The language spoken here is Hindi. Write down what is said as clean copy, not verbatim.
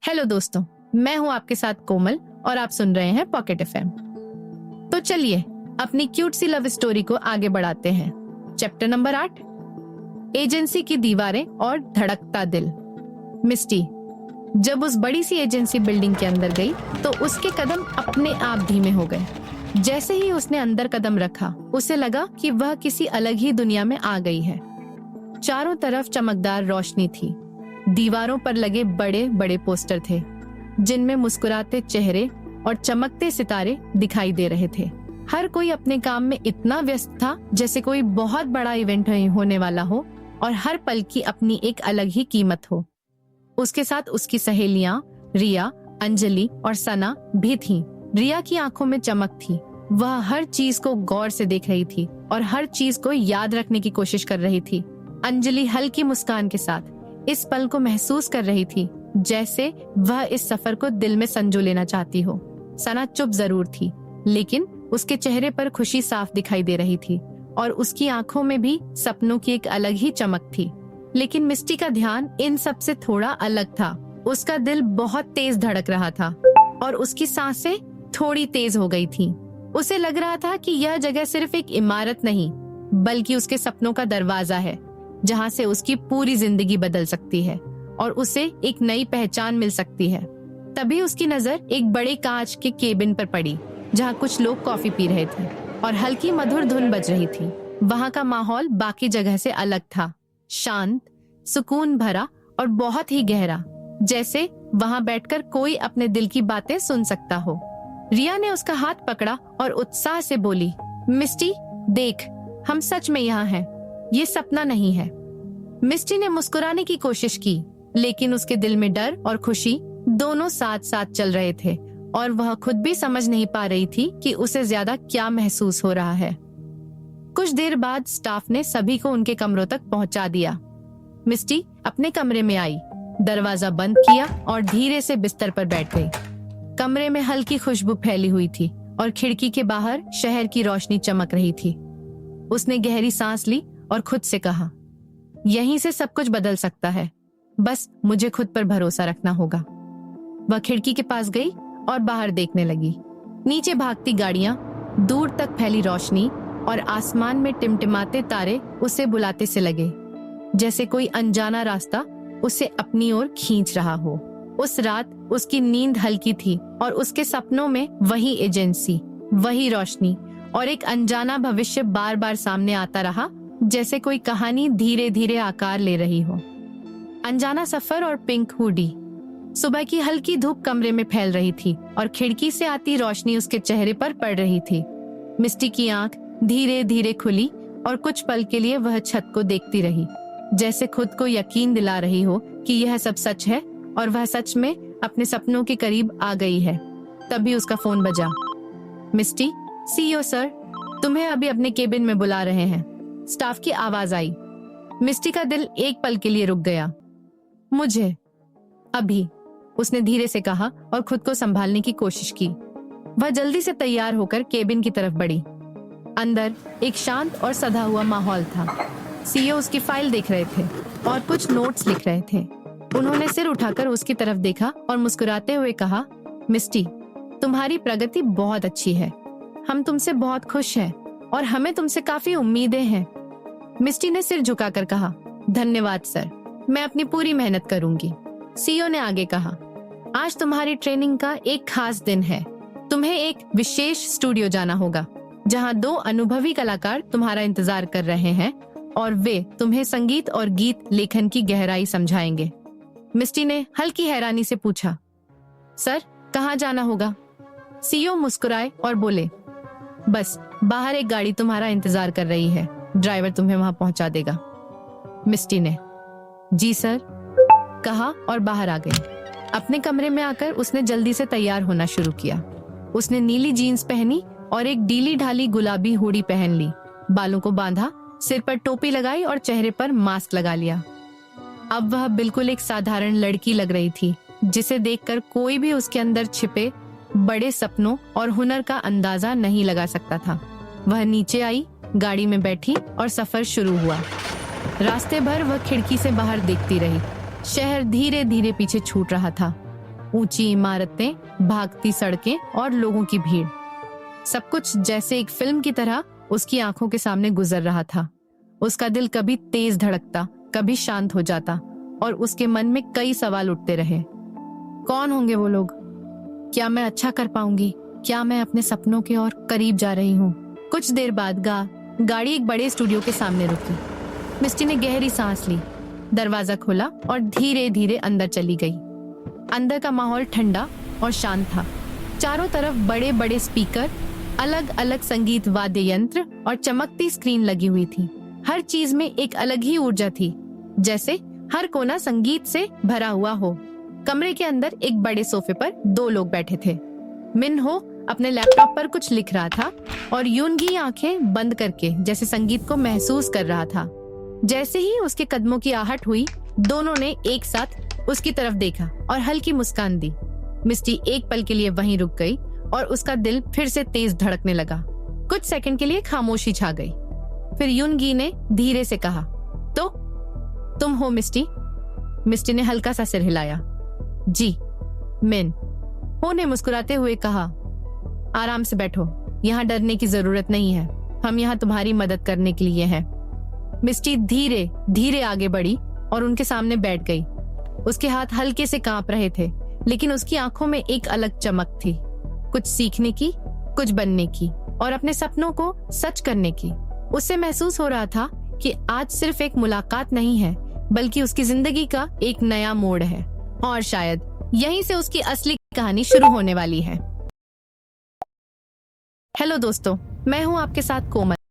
हेलो दोस्तों, मैं हूं आपके साथ कोमल और आप सुन रहे हैं पॉकेट एफएम। तो चलिए अपनी क्यूट सी लव स्टोरी को आगे बढ़ाते हैं। चैप्टर नंबर 8, एजेंसी की दीवारें और धड़कता दिल। मिस्टी जब उस बड़ी सी एजेंसी बिल्डिंग के अंदर गई तो उसके कदम अपने आप धीमे हो गए। जैसे ही उसने अंदर कदम रखा उसे लगा कि वह किसी अलग ही दुनिया में आ गई है। चारों तरफ चमकदार रोशनी थी। दीवारों पर लगे बड़े बड़े पोस्टर थे जिनमें मुस्कुराते चेहरे और चमकते सितारे दिखाई दे रहे थे। हर कोई अपने काम में इतना व्यस्त था जैसे कोई बहुत बड़ा इवेंट होने वाला हो और हर पल की अपनी एक अलग ही कीमत हो। उसके साथ उसकी सहेलियां रिया, अंजलि और सना भी थीं। रिया की आंखों में चमक थी। वह हर चीज को गौर से देख रही थी और हर चीज को याद रखने की कोशिश कर रही थी। अंजलि हल्की मुस्कान के साथ इस पल को महसूस कर रही थी जैसे वह इस सफर को दिल में संजो लेना चाहती हो। सना चुप जरूर थी लेकिन उसके चेहरे पर खुशी साफ दिखाई दे रही थी और उसकी आंखों में भी सपनों की एक अलग ही चमक थी। लेकिन मिस्टी का ध्यान इन सब से थोड़ा अलग था। उसका दिल बहुत तेज धड़क रहा था और उसकी सांसें थोड़ी तेज हो गई थीं। उसे लग रहा था कि यह जगह सिर्फ एक इमारत नहीं बल्कि उसके सपनों का दरवाजा है जहाँ से उसकी पूरी जिंदगी बदल सकती है और उसे एक नई पहचान मिल सकती है। तभी उसकी नजर एक बड़े कांच के केबिन पर पड़ी जहाँ कुछ लोग कॉफी पी रहे थे और हल्की मधुर धुन बज रही थी। वहाँ का माहौल बाकी जगह से अलग था, शांत, सुकून भरा और बहुत ही गहरा, जैसे वहाँ बैठकर कोई अपने दिल की बातें सुन सकता हो। रिया ने उसका हाथ पकड़ा और उत्साह से बोली, मिस्टी देख, हम सच में यहाँ हैं, ये सपना नहीं है। मिस्टी ने मुस्कुराने की कोशिश की लेकिन उसके दिल में डर और खुशी दोनों साथ साथ चल रहे थे और वह खुद भी समझ नहीं पा रही थी कि उसे ज्यादा क्या महसूस हो रहा है। कुछ देर बाद स्टाफ ने सभी को उनके कमरों तक पहुंचा दिया। मिस्टी अपने कमरे में आई, दरवाजा बंद किया और धीरे से बिस्तर पर बैठ गई। कमरे में हल्की खुशबू फैली हुई थी और खिड़की के बाहर शहर की रोशनी चमक रही थी। उसने गहरी सांस ली और खुद से कहा, यहीं से सब कुछ बदल सकता है, बस मुझे खुद पर भरोसा रखना होगा। वह खिड़की के पास गई और बाहर देखने लगी। नीचे भागती गाड़ियां, दूर तक फैली रोशनी और आसमान में टिमटिमाते तारे उसे बुलाते से लगे, जैसे कोई अनजाना रास्ता उसे अपनी ओर खींच रहा हो। उस रात उसकी नींद हल्की थी और उसके सपनों में वही एजेंसी, वही रोशनी और एक अनजाना भविष्य बार बार सामने आता रहा, जैसे कोई कहानी धीरे धीरे आकार ले रही हो। अनजाना सफर और पिंक हुडी। सुबह की हल्की धूप कमरे में फैल रही थी और खिड़की से आती रोशनी उसके चेहरे पर पड़ रही थी। मिस्टी की आंख धीरे धीरे खुली और कुछ पल के लिए वह छत को देखती रही, जैसे खुद को यकीन दिला रही हो कि यह सब सच है और वह सच में अपने सपनों के करीब आ गई है। तभी उसका फोन बजा। मिस्टी, सीईओ सर तुम्हें अभी अपने केबिन में बुला रहे हैं, स्टाफ की आवाज आई। मिस्टी का दिल एक पल के लिए रुक गया। मुझे अभी, उसने धीरे से कहा और खुद को संभालने की कोशिश की। वह जल्दी से तैयार होकर केबिन की तरफ बढ़ी। अंदर एक शांत और सधा हुआ माहौल था। सीईओ उसकी फाइल देख रहे थे और कुछ नोट्स लिख रहे थे। उन्होंने सिर उठाकर उसकी तरफ देखा और मुस्कुराते हुए कहा, मिस्टी तुम्हारी प्रगति बहुत अच्छी है, हम तुमसे बहुत खुश हैं और हमें तुमसे काफी उम्मीदें हैं। मिस्टी ने सिर झुकाकर कहा, धन्यवाद सर, मैं अपनी पूरी मेहनत करूंगी। सीईओ ने आगे कहा, आज तुम्हारी ट्रेनिंग का एक खास दिन है। तुम्हें एक विशेष स्टूडियो जाना होगा जहां 2 अनुभवी कलाकार तुम्हारा इंतजार कर रहे हैं और वे तुम्हें संगीत और गीत लेखन की गहराई समझाएंगे। मिस्टी ने हल्की हैरानी से पूछा, सर कहाँ जाना होगा? सीईओ मुस्कुराए और बोले, बस बाहर एक गाड़ी तुम्हारा इंतजार कर रही है, ड्राइवर तुम्हें वहां पहुंचा देगा। मिस्टी ने जी सर कहा और बाहर आ गई। अपने कमरे में आकर उसने जल्दी से तैयार होना शुरू किया। उसने नीली जीन्स पहनी और एक ढीली ढाली गुलाबी हुडी पहन ली, बालों को बांधा, सिर पर टोपी लगाई और चेहरे पर मास्क लगा लिया। अब वह बिल्कुल एक साधारण लड़की लग रही थी जिसे देखकर कोई भी उसके अंदर छिपे बड़े सपनों और हुनर का अंदाजा नहीं लगा सकता था। वह नीचे आई, गाड़ी में बैठी और सफर शुरू हुआ। रास्ते भर वह खिड़की से बाहर देखती रही। शहर धीरे धीरे पीछे छूट रहा था। ऊंची इमारतें, भागती सड़कें और लोगों की भीड़। सब कुछ जैसे एक फिल्म की तरह उसकी आंखों के सामने गुजर रहा था। उसका दिल कभी तेज धड़कता, कभी शांत हो जाता और उसके मन में कई सवाल उठते रहे। कौन होंगे वो लोग? क्या मैं अच्छा कर पाऊंगी? क्या मैं अपने सपनों के और करीब जा रही हूँ? कुछ देर बाद गाड़ी एक बड़े स्टूडियो के सामने रुकी। मिस्टी ने गहरी सांस ली, दरवाजा खोला और धीरे धीरे अंदर चली गई। अंदर का माहौल ठंडा और शांत था। चारों तरफ बड़े बड़े स्पीकर, अलग अलग संगीत वाद्य यंत्र और चमकती स्क्रीन लगी हुई थी। हर चीज में एक अलग ही ऊर्जा थी, जैसे हर कोना संगीत से भरा हुआ हो। कमरे के अंदर एक बड़े सोफे पर 2 लोग बैठे थे। मिन हो अपने लैपटॉप पर कुछ लिख रहा था और यूनगी आंखें बंद करके जैसे संगीत को महसूस कर रहा था। जैसे ही उसके कदमों की आहट हुई, दोनों ने एक साथ उसकी तरफ देखा और हल्की मुस्कान दी। मिस्टी एक पल के लिए वहीं रुक गई और उसका दिल फिर से तेज धड़कने लगा। कुछ सेकंड के लिए खामोशी छा गई। फिर यूनगी ने धीरे से कहा, तो तुम हो मिस्टी? मिस्टी ने हल्का सा सिर हिलाया। जी। मिन हो ने मुस्कुराते हुए कहा, आराम से बैठो, यहाँ डरने की जरूरत नहीं है। हम यहाँ तुम्हारी मदद करने के लिए हैं। मिस्टी धीरे धीरे आगे बढ़ी और उनके सामने बैठ गई। उसके हाथ हल्के से कांप रहे थे, लेकिन उसकी आंखों में एक अलग चमक थी, कुछ सीखने की, कुछ बनने की और अपने सपनों को सच करने की। उससे महसूस हो रहा था कि आज सिर्फ एक मुलाकात नहीं है, बल्कि उसकी जिंदगी का एक नया मोड़ है और शायद यहीं से उसकी असली कहानी शुरू होने वाली है। हेलो दोस्तों, मैं हूं आपके साथ कोमल।